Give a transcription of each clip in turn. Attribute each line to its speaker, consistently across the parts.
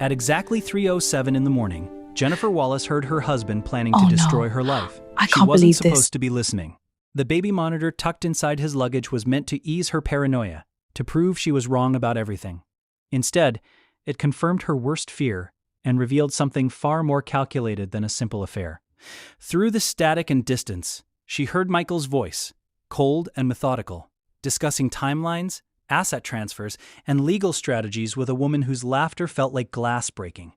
Speaker 1: At exactly 3:07 in the morning, Jennifer Wallace heard her husband planning to
Speaker 2: Oh
Speaker 1: destroy
Speaker 2: no,
Speaker 1: her life.
Speaker 2: I
Speaker 1: She
Speaker 2: can't
Speaker 1: wasn't
Speaker 2: believe
Speaker 1: supposed
Speaker 2: this.
Speaker 1: to be listening. The baby monitor tucked inside his luggage was meant to ease her paranoia, to prove she was wrong about everything. Instead, it confirmed her worst fear and revealed something far more calculated than a simple affair. Through the static and distance, she heard Michael's voice, cold and methodical, discussing timelines, asset transfers, and legal strategies with a woman whose laughter felt like glass breaking.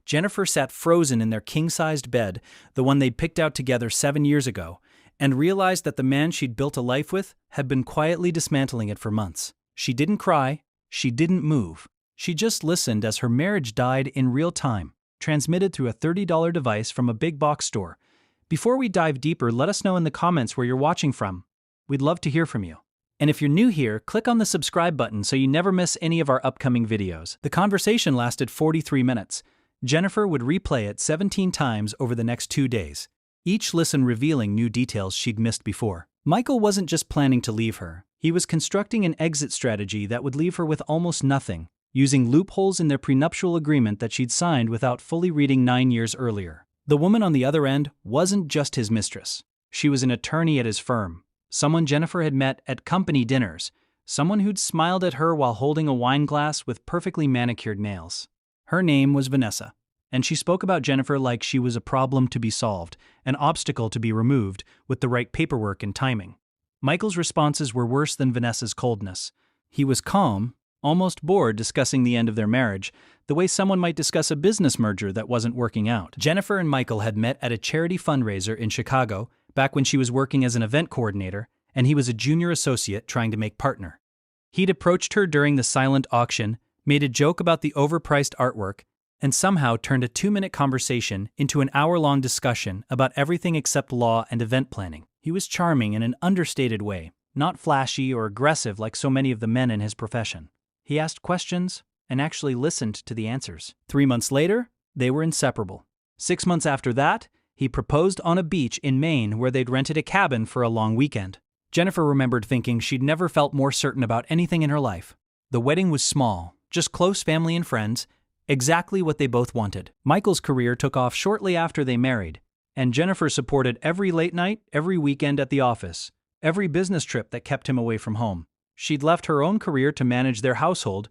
Speaker 1: Jennifer sat frozen in their king-sized bed, the one they'd picked out together 7 years ago, and realized that the man she'd built a life with had been quietly dismantling it for months. She didn't cry, she didn't move. She just listened as her marriage died in real time, transmitted through a $30 device from a big box store. Before we dive deeper, let us know in the comments where you're watching from. We'd love to hear from you. And if you're new here, click on the subscribe button so you never miss any of our upcoming videos. The conversation lasted 43 minutes. Jennifer would replay it 17 times over the next 2 days, each listen revealing new details she'd missed before. Michael wasn't just planning to leave her. He was constructing an exit strategy that would leave her with almost nothing, using loopholes in their prenuptial agreement that she'd signed without fully reading 9 years earlier. The woman on the other end wasn't just his mistress. She was an attorney at his firm, someone Jennifer had met at company dinners, someone who'd smiled at her while holding a wine glass with perfectly manicured nails. Her name was Vanessa, and she spoke about Jennifer like she was a problem to be solved, an obstacle to be removed with the right paperwork and timing. Michael's responses were worse than Vanessa's coldness. He was calm, almost bored discussing the end of their marriage, the way someone might discuss a business merger that wasn't working out. Jennifer and Michael had met at a charity fundraiser in Chicago, back when she was working as an event coordinator, and he was a junior associate trying to make partner. He'd approached her during the silent auction, made a joke about the overpriced artwork, and somehow turned a 2-minute conversation into an hour-long discussion about everything except law and event planning. He was charming in an understated way, not flashy or aggressive like so many of the men in his profession. He asked questions and actually listened to the answers. 3 months later, they were inseparable. 6 months after that, he proposed on a beach in Maine where they'd rented a cabin for a long weekend. Jennifer remembered thinking she'd never felt more certain about anything in her life. The wedding was small, just close family and friends, exactly what they both wanted. Michael's career took off shortly after they married, and Jennifer supported every late night, every weekend at the office, every business trip that kept him away from home. She'd left her own career to manage their household,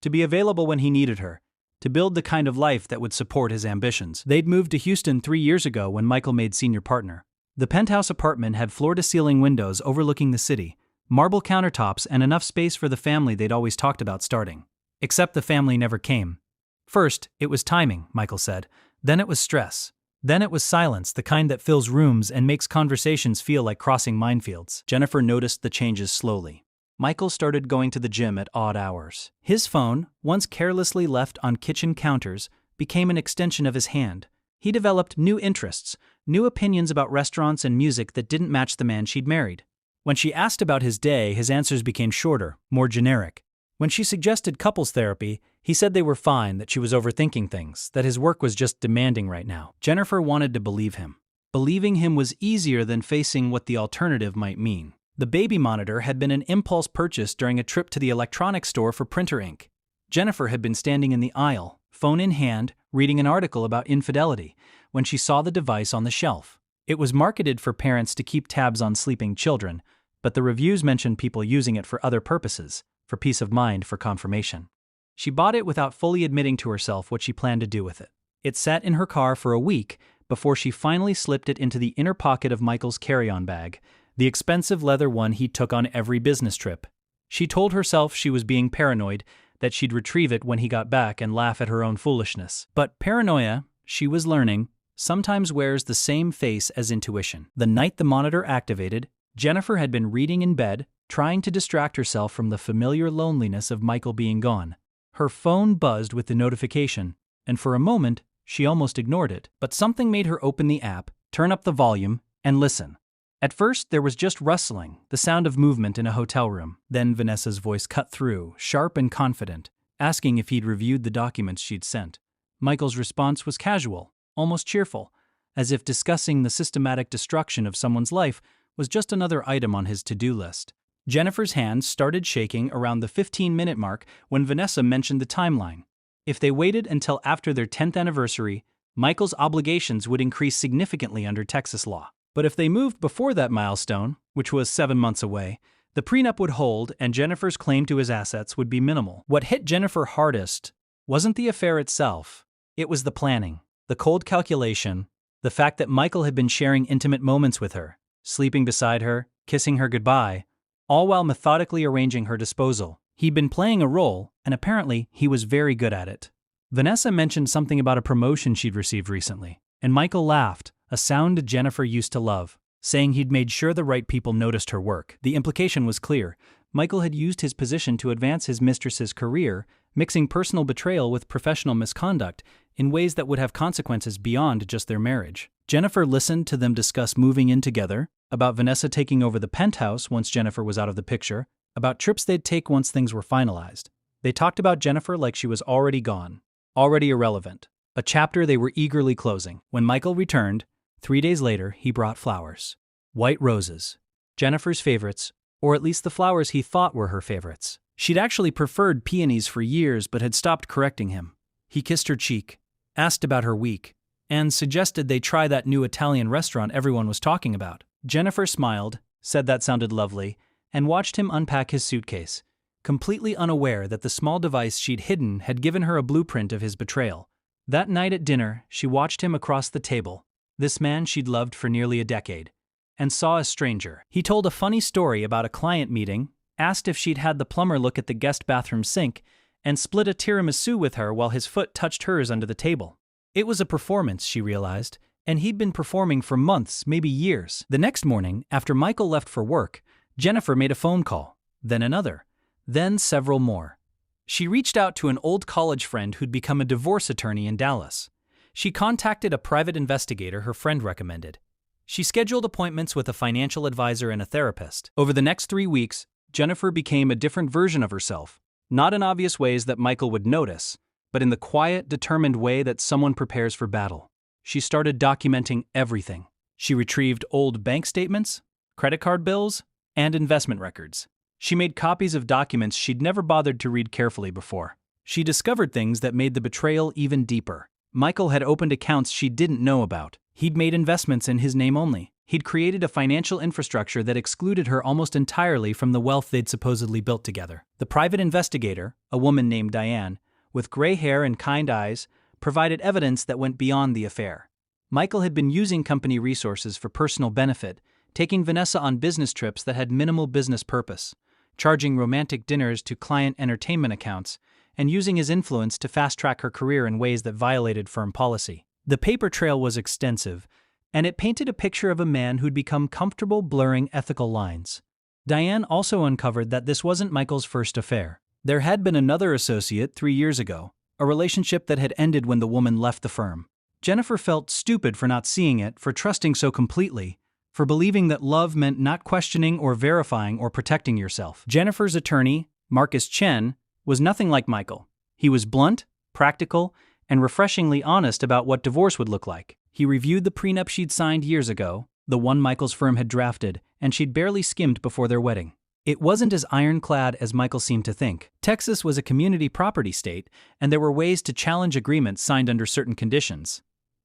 Speaker 1: to be available when he needed her, to build the kind of life that would support his ambitions. They'd moved to Houston 3 years ago when Michael made senior partner. The penthouse apartment had floor-to-ceiling windows overlooking the city, marble countertops, and enough space for the family they'd always talked about starting. Except the family never came. First, it was timing, Michael said. Then it was stress. Then it was silence, the kind that fills rooms and makes conversations feel like crossing minefields. Jennifer noticed the changes slowly. Michael started going to the gym at odd hours. His phone, once carelessly left on kitchen counters, became an extension of his hand. He developed new interests, new opinions about restaurants and music that didn't match the man she'd married. When she asked about his day, his answers became shorter, more generic. When she suggested couples therapy, he said they were fine, that she was overthinking things, that his work was just demanding right now. Jennifer wanted to believe him. Believing him was easier than facing what the alternative might mean. The baby monitor had been an impulse purchase during a trip to the electronics store for printer ink. Jennifer had been standing in the aisle, phone in hand, reading an article about infidelity, when she saw the device on the shelf. It was marketed for parents to keep tabs on sleeping children, but the reviews mentioned people using it for other purposes, for peace of mind, for confirmation. She bought it without fully admitting to herself what she planned to do with it. It sat in her car for a week before she finally slipped it into the inner pocket of Michael's carry-on bag, the expensive leather one he took on every business trip. She told herself she was being paranoid, that she'd retrieve it when he got back and laugh at her own foolishness. But paranoia, she was learning, sometimes wears the same face as intuition. The night the monitor activated, Jennifer had been reading in bed, trying to distract herself from the familiar loneliness of Michael being gone. Her phone buzzed with the notification, and for a moment, she almost ignored it. But something made her open the app, turn up the volume, and listen. At first, there was just rustling, the sound of movement in a hotel room. Then Vanessa's voice cut through, sharp and confident, asking if he'd reviewed the documents she'd sent. Michael's response was casual, almost cheerful, as if discussing the systematic destruction of someone's life was just another item on his to-do list. Jennifer's hands started shaking around the 15-minute mark when Vanessa mentioned the timeline. If they waited until after their 10th anniversary, Michael's obligations would increase significantly under Texas law. But if they moved before that milestone, which was 7 months away, the prenup would hold and Jennifer's claim to his assets would be minimal. What hit Jennifer hardest wasn't the affair itself, it was the planning, the cold calculation, the fact that Michael had been sharing intimate moments with her, sleeping beside her, kissing her goodbye, all while methodically arranging her disposal. He'd been playing a role, and apparently he was very good at it. Vanessa mentioned something about a promotion she'd received recently, and Michael laughed, a sound Jennifer used to love, saying he'd made sure the right people noticed her work. The implication was clear. Michael had used his position to advance his mistress's career, mixing personal betrayal with professional misconduct in ways that would have consequences beyond just their marriage. Jennifer listened to them discuss moving in together, about Vanessa taking over the penthouse once Jennifer was out of the picture, about trips they'd take once things were finalized. They talked about Jennifer like she was already gone, already irrelevant, a chapter they were eagerly closing. When Michael returned, 3 days later, he brought flowers. White roses. Jennifer's favorites, or at least the flowers he thought were her favorites. She'd actually preferred peonies for years but had stopped correcting him. He kissed her cheek, asked about her week, and suggested they try that new Italian restaurant everyone was talking about. Jennifer smiled, said that sounded lovely, and watched him unpack his suitcase, completely unaware that the small device she'd hidden had given her a blueprint of his betrayal. That night at dinner, she watched him across the table, this man she'd loved for nearly a decade, and saw a stranger. He told a funny story about a client meeting, asked if she'd had the plumber look at the guest bathroom sink, and split a tiramisu with her while his foot touched hers under the table. It was a performance, she realized, and he'd been performing for months, maybe years. The next morning, after Michael left for work, Jennifer made a phone call, then another, then several more. She reached out to an old college friend who'd become a divorce attorney in Dallas. She contacted a private investigator her friend recommended. She scheduled appointments with a financial advisor and a therapist. Over the next 3 weeks, Jennifer became a different version of herself, not in obvious ways that Michael would notice, but in the quiet, determined way that someone prepares for battle. She started documenting everything. She retrieved old bank statements, credit card bills, and investment records. She made copies of documents she'd never bothered to read carefully before. She discovered things that made the betrayal even deeper. Michael had opened accounts she didn't know about. He'd made investments in his name only. He'd created a financial infrastructure that excluded her almost entirely from the wealth they'd supposedly built together. The private investigator, a woman named Diane, with gray hair and kind eyes, provided evidence that went beyond the affair. Michael had been using company resources for personal benefit, taking Vanessa on business trips that had minimal business purpose, charging romantic dinners to client entertainment accounts, and using his influence to fast-track her career in ways that violated firm policy. The paper trail was extensive, and it painted a picture of a man who'd become comfortable blurring ethical lines. Diane also uncovered that this wasn't Michael's first affair. There had been another associate 3 years ago, a relationship that had ended when the woman left the firm. Jennifer felt stupid for not seeing it, for trusting so completely, for believing that love meant not questioning or verifying or protecting yourself. Jennifer's attorney, Marcus Chen, was nothing like Michael. He was blunt, practical, and refreshingly honest about what divorce would look like. He reviewed the prenup she'd signed years ago, the one Michael's firm had drafted, and she'd barely skimmed before their wedding. It wasn't as ironclad as Michael seemed to think. Texas was a community property state, and there were ways to challenge agreements signed under certain conditions.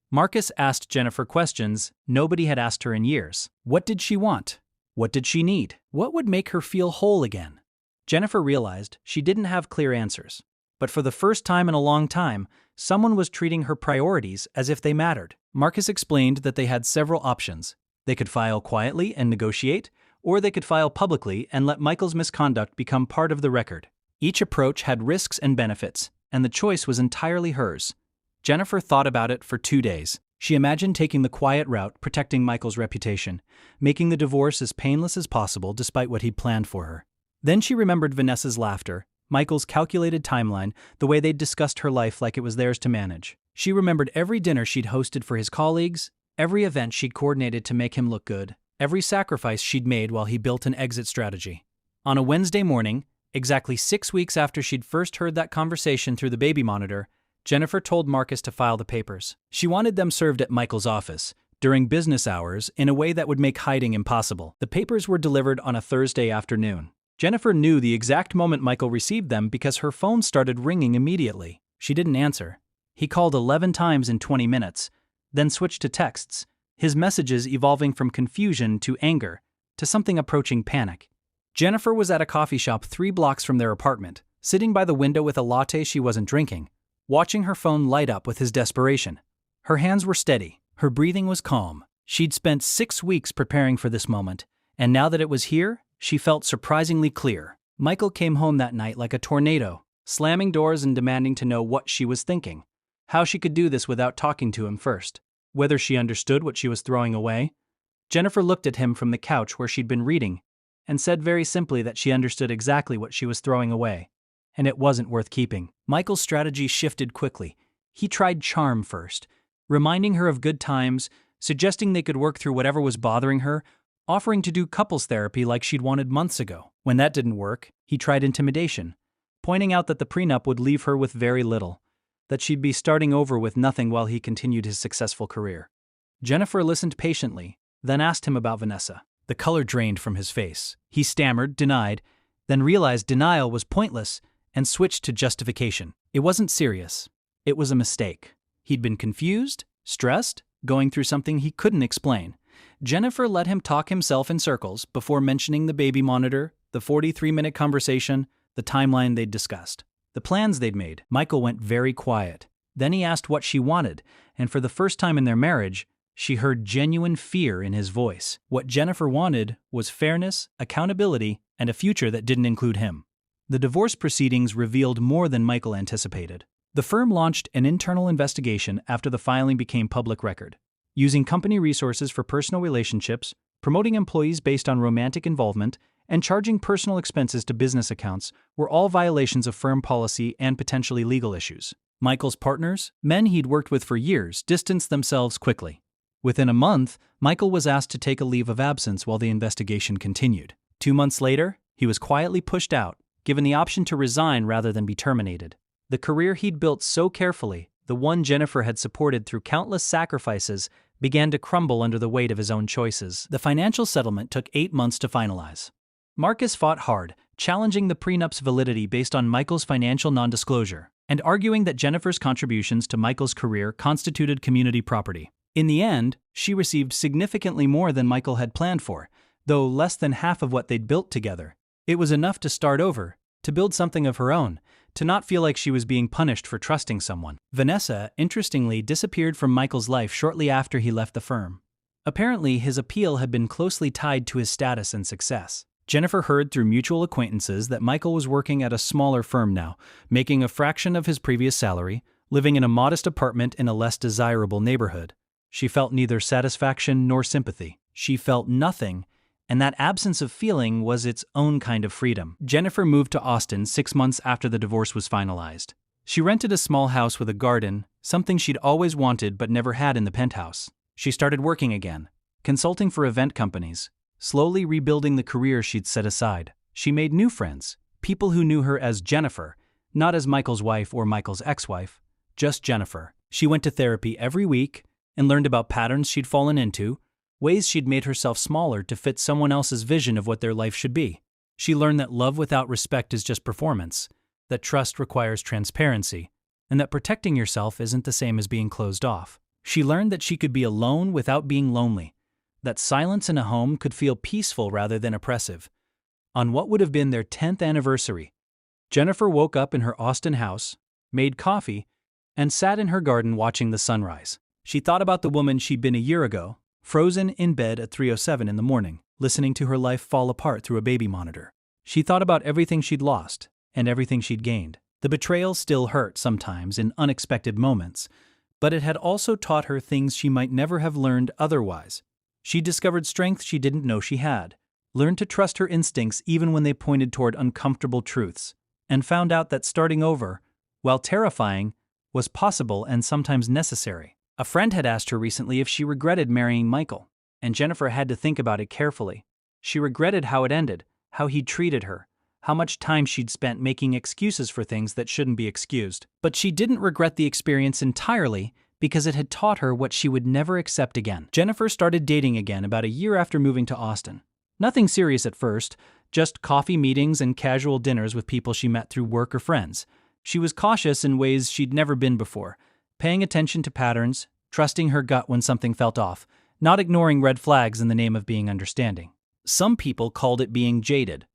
Speaker 1: Marcus asked Jennifer questions nobody had asked her in years. What did she want? What did she need? What would make her feel whole again? Jennifer realized she didn't have clear answers. But for the first time in a long time, someone was treating her priorities as if they mattered. Marcus explained that they had several options. They could file quietly and negotiate, or they could file publicly and let Michael's misconduct become part of the record. Each approach had risks and benefits, and the choice was entirely hers. Jennifer thought about it for 2 days. She imagined taking the quiet route, protecting Michael's reputation, making the divorce as painless as possible despite what he'd planned for her. Then she remembered Vanessa's laughter, Michael's calculated timeline, the way they'd discussed her life like it was theirs to manage. She remembered every dinner she'd hosted for his colleagues, every event she'd coordinated to make him look good, every sacrifice she'd made while he built an exit strategy. On a Wednesday morning, exactly 6 weeks after she'd first heard that conversation through the baby monitor, Jennifer told Marcus to file the papers. She wanted them served at Michael's office, during business hours, in a way that would make hiding impossible. The papers were delivered on a Thursday afternoon. Jennifer knew the exact moment Michael received them because her phone started ringing immediately. She didn't answer. He called 11 times in 20 minutes, then switched to texts, his messages evolving from confusion to anger to something approaching panic. Jennifer was at a coffee shop 3 blocks from their apartment, sitting by the window with a latte she wasn't drinking, watching her phone light up with his desperation. Her hands were steady, her breathing was calm. She'd spent 6 weeks preparing for this moment, and now that it was here, she felt surprisingly clear. Michael came home that night like a tornado, slamming doors and demanding to know what she was thinking, how she could do this without talking to him first, whether she understood what she was throwing away. Jennifer looked at him from the couch where she'd been reading and said very simply that she understood exactly what she was throwing away, and it wasn't worth keeping. Michael's strategy shifted quickly. He tried charm first, reminding her of good times, suggesting they could work through whatever was bothering her, offering to do couples therapy like she'd wanted months ago. When that didn't work, he tried intimidation, pointing out that the prenup would leave her with very little, that she'd be starting over with nothing while he continued his successful career. Jennifer listened patiently, then asked him about Vanessa. The color drained from his face. He stammered, denied, then realized denial was pointless and switched to justification. It wasn't serious. It was a mistake. He'd been confused, stressed, going through something he couldn't explain. Jennifer let him talk himself in circles before mentioning the baby monitor, the 43-minute conversation, the timeline they'd discussed, the plans they'd made. Michael went very quiet. Then he asked what she wanted, and for the first time in their marriage, she heard genuine fear in his voice. What Jennifer wanted was fairness, accountability, and a future that didn't include him. The divorce proceedings revealed more than Michael anticipated. The firm launched an internal investigation after the filing became public record. Using company resources for personal relationships, promoting employees based on romantic involvement, and charging personal expenses to business accounts were all violations of firm policy and potentially legal issues. Michael's partners, men he'd worked with for years, distanced themselves quickly. Within a month, Michael was asked to take a leave of absence while the investigation continued. 2 months later, he was quietly pushed out, given the option to resign rather than be terminated. The career he'd built so carefully, the one Jennifer had supported through countless sacrifices, began to crumble under the weight of his own choices. The financial settlement took 8 months to finalize. Marcus fought hard, challenging the prenup's validity based on Michael's financial non-disclosure, and arguing that Jennifer's contributions to Michael's career constituted community property. In the end, she received significantly more than Michael had planned for, though less than half of what they'd built together. It was enough to start over, to build something of her own, to not feel like she was being punished for trusting someone. Vanessa, interestingly, disappeared from Michael's life shortly after he left the firm. Apparently, his appeal had been closely tied to his status and success. Jennifer heard through mutual acquaintances that Michael was working at a smaller firm now, making a fraction of his previous salary, living in a modest apartment in a less desirable neighborhood. She felt neither satisfaction nor sympathy. She felt nothing, and that absence of feeling was its own kind of freedom. Jennifer moved to Austin 6 months after the divorce was finalized. She rented a small house with a garden, something she'd always wanted but never had in the penthouse. She started working again, consulting for event companies, slowly rebuilding the career she'd set aside. She made new friends, people who knew her as Jennifer, not as Michael's wife or Michael's ex-wife, just Jennifer. She went to therapy every week and learned about patterns she'd fallen into, ways she'd made herself smaller to fit someone else's vision of what their life should be. She learned that love without respect is just performance, that trust requires transparency, and that protecting yourself isn't the same as being closed off. She learned that she could be alone without being lonely, that silence in a home could feel peaceful rather than oppressive. On what would have been their 10th anniversary, Jennifer woke up in her Austin house, made coffee, and sat in her garden watching the sunrise. She thought about the woman she'd been a year ago, frozen in bed at 3:07 in the morning, listening to her life fall apart through a baby monitor. She thought about everything she'd lost and everything she'd gained. The betrayal still hurt sometimes in unexpected moments, but it had also taught her things she might never have learned otherwise. She discovered strength she didn't know she had, learned to trust her instincts even when they pointed toward uncomfortable truths, and found out that starting over, while terrifying, was possible and sometimes necessary. A friend had asked her recently if she regretted marrying Michael, and Jennifer had to think about it carefully. She regretted how it ended, how he'd treated her, how much time she'd spent making excuses for things that shouldn't be excused. But she didn't regret the experience entirely because it had taught her what she would never accept again. Jennifer started dating again about a year after moving to Austin. Nothing serious at first, just coffee meetings and casual dinners with people she met through work or friends. She was cautious in ways she'd never been before, paying attention to patterns, trusting her gut when something felt off, not ignoring red flags in the name of being understanding. Some people called it being jaded.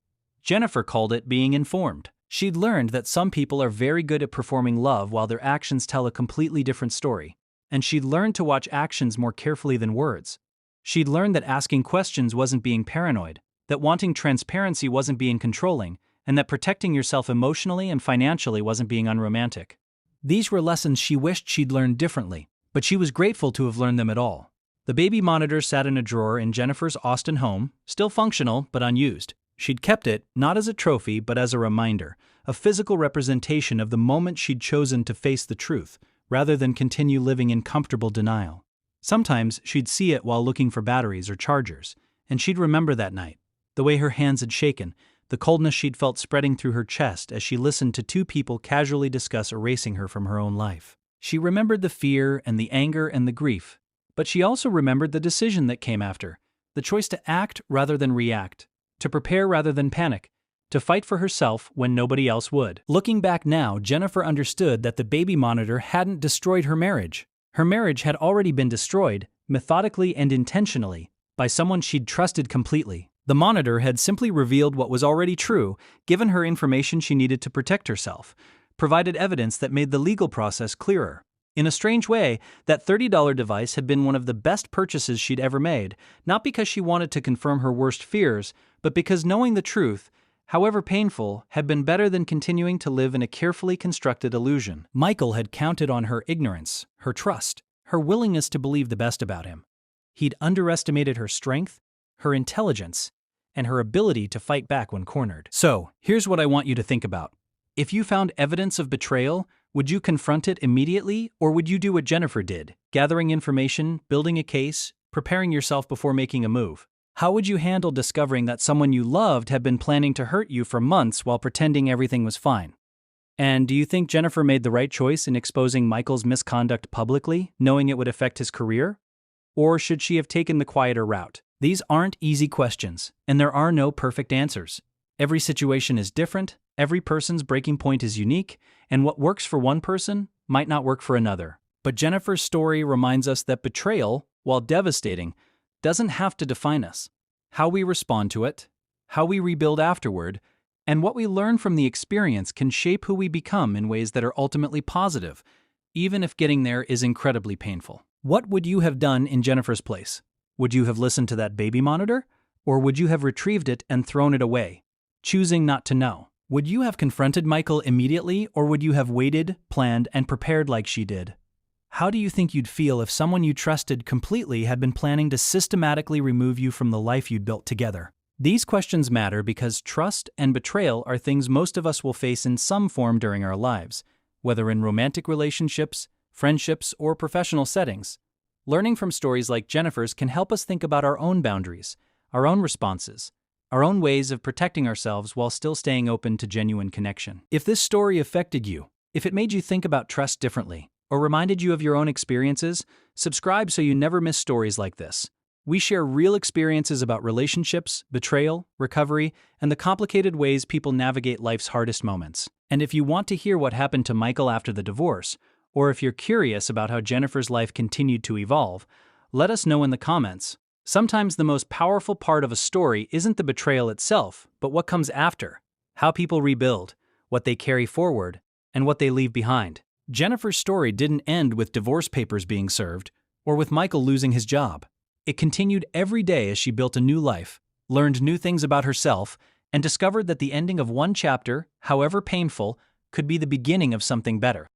Speaker 1: Jennifer called it being informed. She'd learned that some people are very good at performing love while their actions tell a completely different story. And she'd learned to watch actions more carefully than words. She'd learned that asking questions wasn't being paranoid, that wanting transparency wasn't being controlling, and that protecting yourself emotionally and financially wasn't being unromantic. These were lessons she wished she'd learned differently, but she was grateful to have learned them at all. The baby monitor sat in a drawer in Jennifer's Austin home, still functional but unused. She'd kept it, not as a trophy but as a reminder, a physical representation of the moment she'd chosen to face the truth, rather than continue living in comfortable denial. Sometimes she'd see it while looking for batteries or chargers, and she'd remember that night, the way her hands had shaken, the coldness she'd felt spreading through her chest as she listened to two people casually discuss erasing her from her own life. She remembered the fear and the anger and the grief, but she also remembered the decision that came after, the choice to act rather than react, to prepare rather than panic, to fight for herself when nobody else would. Looking back now, Jennifer understood that the baby monitor hadn't destroyed her marriage. Her marriage had already been destroyed, methodically and intentionally, by someone she'd trusted completely. The monitor had simply revealed what was already true, given her information she needed to protect herself, provided evidence that made the legal process clearer. In a strange way, that $30 device had been one of the best purchases she'd ever made, not because she wanted to confirm her worst fears, but because knowing the truth, however painful, had been better than continuing to live in a carefully constructed illusion. Michael had counted on her ignorance, her trust, her willingness to believe the best about him. He'd underestimated her strength, her intelligence, and her ability to fight back when cornered. So, here's what I want you to think about. If you found evidence of betrayal, would you confront it immediately, or would you do what Jennifer did, gathering information, building a case, preparing yourself before making a move? How would you handle discovering that someone you loved had been planning to hurt you for months while pretending everything was fine? And do you think Jennifer made the right choice in exposing Michael's misconduct publicly, knowing it would affect his career? Or should she have taken the quieter route? These aren't easy questions, and there are no perfect answers. Every situation is different, every person's breaking point is unique, and what works for one person might not work for another. But Jennifer's story reminds us that betrayal, while devastating, doesn't have to define us. How we respond to it, how we rebuild afterward, and what we learn from the experience can shape who we become in ways that are ultimately positive, even if getting there is incredibly painful. What would you have done in Jennifer's place? Would you have listened to that baby monitor? Or would you have retrieved it and thrown it away, choosing not to know? Would you have confronted Michael immediately, or would you have waited, planned, and prepared like she did? How do you think you'd feel if someone you trusted completely had been planning to systematically remove you from the life you'd built together? These questions matter because trust and betrayal are things most of us will face in some form during our lives, whether in romantic relationships, friendships, or professional settings. Learning from stories like Jennifer's can help us think about our own boundaries, our own responses, our own ways of protecting ourselves while still staying open to genuine connection. If this story affected you, if it made you think about trust differently, or reminded you of your own experiences, subscribe so you never miss stories like this. We share real experiences about relationships, betrayal, recovery, and the complicated ways people navigate life's hardest moments. And if you want to hear what happened to Michael after the divorce, or if you're curious about how Jennifer's life continued to evolve, let us know in the comments. Sometimes the most powerful part of a story isn't the betrayal itself, but what comes after, how people rebuild, what they carry forward, and what they leave behind. Jennifer's story didn't end with divorce papers being served, or with Michael losing his job. It continued every day as she built a new life, learned new things about herself, and discovered that the ending of one chapter, however painful, could be the beginning of something better.